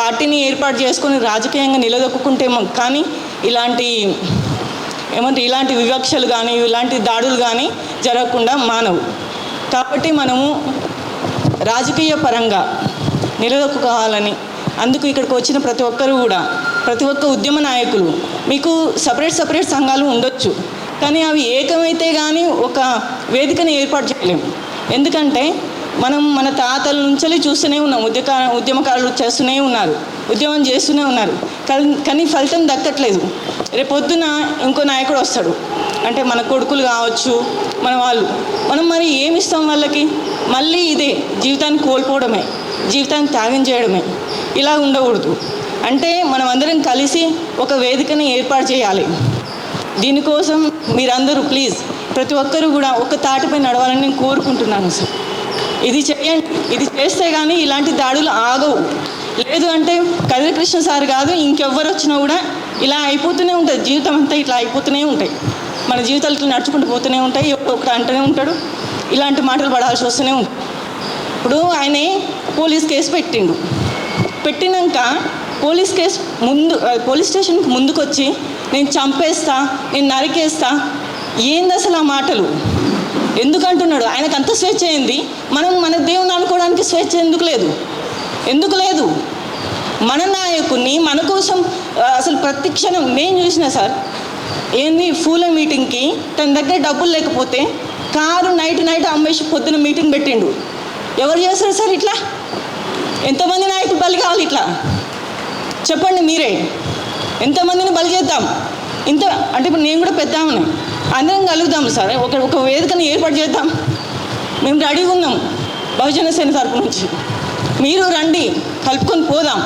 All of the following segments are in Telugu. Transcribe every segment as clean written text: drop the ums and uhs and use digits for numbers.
పార్టీని ఏర్పాటు చేసుకొని రాజకీయంగా నిలదొక్కుంటే కానీ ఇలాంటి వివక్షలు కానీ ఇలాంటి దాడులు కానీ జరగకుండా మానవు. కాబట్టి మనము రాజకీయ పరంగా నిలదొక్కుకోవాలని, అందుకు ఇక్కడికి వచ్చిన ప్రతి ఒక్కరు కూడా, ప్రతి ఒక్క ఉద్యమ నాయకులు, మీకు సపరేట్ సంఘాలు ఉండొచ్చు, కానీ అవి ఏకమైతే కానీ ఒక వేదికని ఏర్పాటు చేయలేము. ఎందుకంటే మనం మన తాతల నుంచి చూస్తూనే ఉన్నాం, ఉద్యమకారులు చేస్తూనే ఉన్నారు, ఉద్యమం చేస్తూనే ఉన్నారు, కానీ ఫలితం దక్కట్లేదు. రేపొద్దున ఇంకో నాయకుడు వస్తాడు అంటే మన కొడుకులు కావచ్చు, మన వాళ్ళు, మనం మరి ఏమిస్తాం వాళ్ళకి? మళ్ళీ ఇదే జీవితాన్ని కోల్పోవడమే, జీవితాన్ని త్యాగం చేయడమే. ఇలా ఉండకూడదు. అంటే మనం అందరం కలిసి ఒక వేదికని ఏర్పాటు చేయాలి. దీనికోసం మీరందరూ ప్లీజ్ ప్రతి ఒక్కరూ కూడా ఒక తాటిపై నడవాలని నేను కోరుకుంటున్నాను సార్. ఇది చేయండి, ఇది చేస్తే కానీ ఇలాంటి దాడులు ఆగవు. లేదు అంటే కదిరి కృష్ణ సార్ కాదు, ఇంకెవ్వరు వచ్చినా కూడా ఇలా అయిపోతూనే ఉంటుంది. జీవితం అంతా ఇట్లా అయిపోతూనే ఉంటాయి, మన జీవితాలు ఇట్లా నడుచుకుంటూ పోతూనే ఉంటాయి. ఒకటి అంటూనే ఉంటాడు, ఇలాంటి మాటలు పడాల్సి వస్తూనే ఉంటుంది. ఇప్పుడు ఆయనే పోలీస్ కేసు పెట్టినాక పోలీస్ స్టేషన్కి ముందుకు వచ్చి నేను చంపేస్తా, నేను నరికేస్తా, ఏంది అసలు ఆ మాటలు? ఎందుకు అంటున్నాడు? ఆయనకు అంత స్వేచ్ఛ ఏంది? మనం మన దేవుని అనుకోవడానికి స్వేచ్ఛ ఎందుకు లేదు? మన నాయకుడిని మన కోసం అసలు ప్రతి క్షణం నేను చూసిన సార్, ఏంది పూల మీటింగ్కి తన దగ్గర డబ్బులు లేకపోతే కారు నైట్ అమ్మేసి పొద్దున మీటింగ్ పెట్టిండు. ఎవరు చేస్తారు సార్ ఇట్లా? ఎంతమంది నాయకులు బలి కావాలి ఇట్లా? చెప్పండి మీరే, ఎంతమందిని బలి చేద్దాం? అంటే ఇప్పుడు నేను కూడా పెద్దామని అందరం కలుగుదాం సార్, ఒక వేదికను ఏర్పాటు చేద్దాం. మేము రెడీగా ఉన్నాం బహుజన సేన తరపు నుంచి, మీరు రండి, కలుపుకొని పోదాం.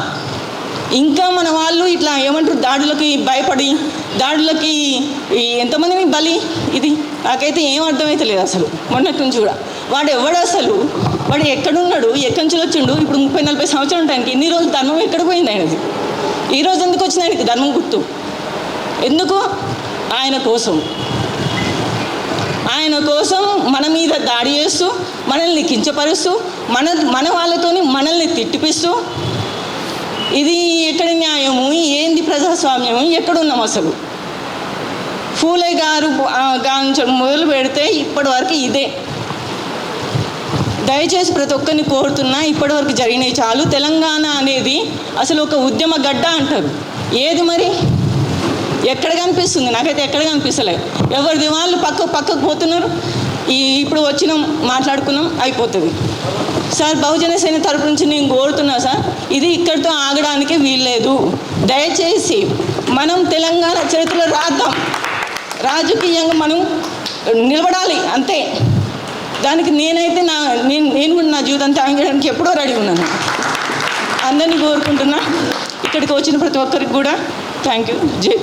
ఇంకా మన వాళ్ళు ఇట్లా ఏమంటారు, దాడులకి భయపడి దాడులకి ఎంతమంది బలి? ఇది నాకైతే ఏం అర్థమైతే లేదు అసలు. మొన్నటి నుంచి కూడా వాడు ఎవడు అసలు, వాడు ఎక్కడున్నాడు, ఎక్కడి నుంచి వచ్చిండు? ఇప్పుడు 30-40 సంవత్సరాలు ఉంటాయనికి. ఇన్ని రోజులు ధర్మం ఎక్కడ పోయింది ఆయనది? ఈరోజు ఎందుకు వచ్చింది ఆయనకి ధర్మం గుర్తు? ఎందుకు? ఆయన కోసం మన మీద దాడి చేస్తూ, మనల్ని కించపరుస్తూ, మన వాళ్ళతోని మనల్ని తిట్టిపిస్తూ, ఇది ఎక్కడి న్యాయము? ఏంది ప్రజాస్వామ్యము? ఎక్కడున్నాం అసలు? ఫూలే గారు మొదలు పెడితే ఇప్పటి వరకు ఇదే. దయచేసి ప్రతి ఒక్కరిని కోరుతున్నా, ఇప్పటివరకు జరిగినవి చాలు. తెలంగాణ అనేది అసలు ఒక ఉద్యమ గడ్డ అంటారు. ఏది మరి? ఎక్కడ కనిపిస్తుంది? నాకైతే ఎక్కడ కనిపిస్తలేదు. ఎవరిది వాళ్ళు పక్కకు పోతున్నారు. ఇప్పుడు వచ్చినాం, మాట్లాడుకున్నాం, అయిపోతుంది. సార్, బహుజన సేన తరపు నుంచి నేను కోరుతున్నా సార్, ఇది ఇక్కడితో ఆగడానికి వీల్లేదు. దయచేసి మనం తెలంగాణ చరిత్రలో రాద్దాం, రాజకీయంగా మనం నిలబడాలి అంతే. దానికి నేనైతే నేను కూడా నా జీవితం త్యాగం చేయడానికి ఎప్పుడో రెడీ ఉన్నాను. అందరినీ కోరుకుంటున్నా. ఇక్కడికి వచ్చిన ప్రతి ఒక్కరికి కూడా థ్యాంక్ యూ. జై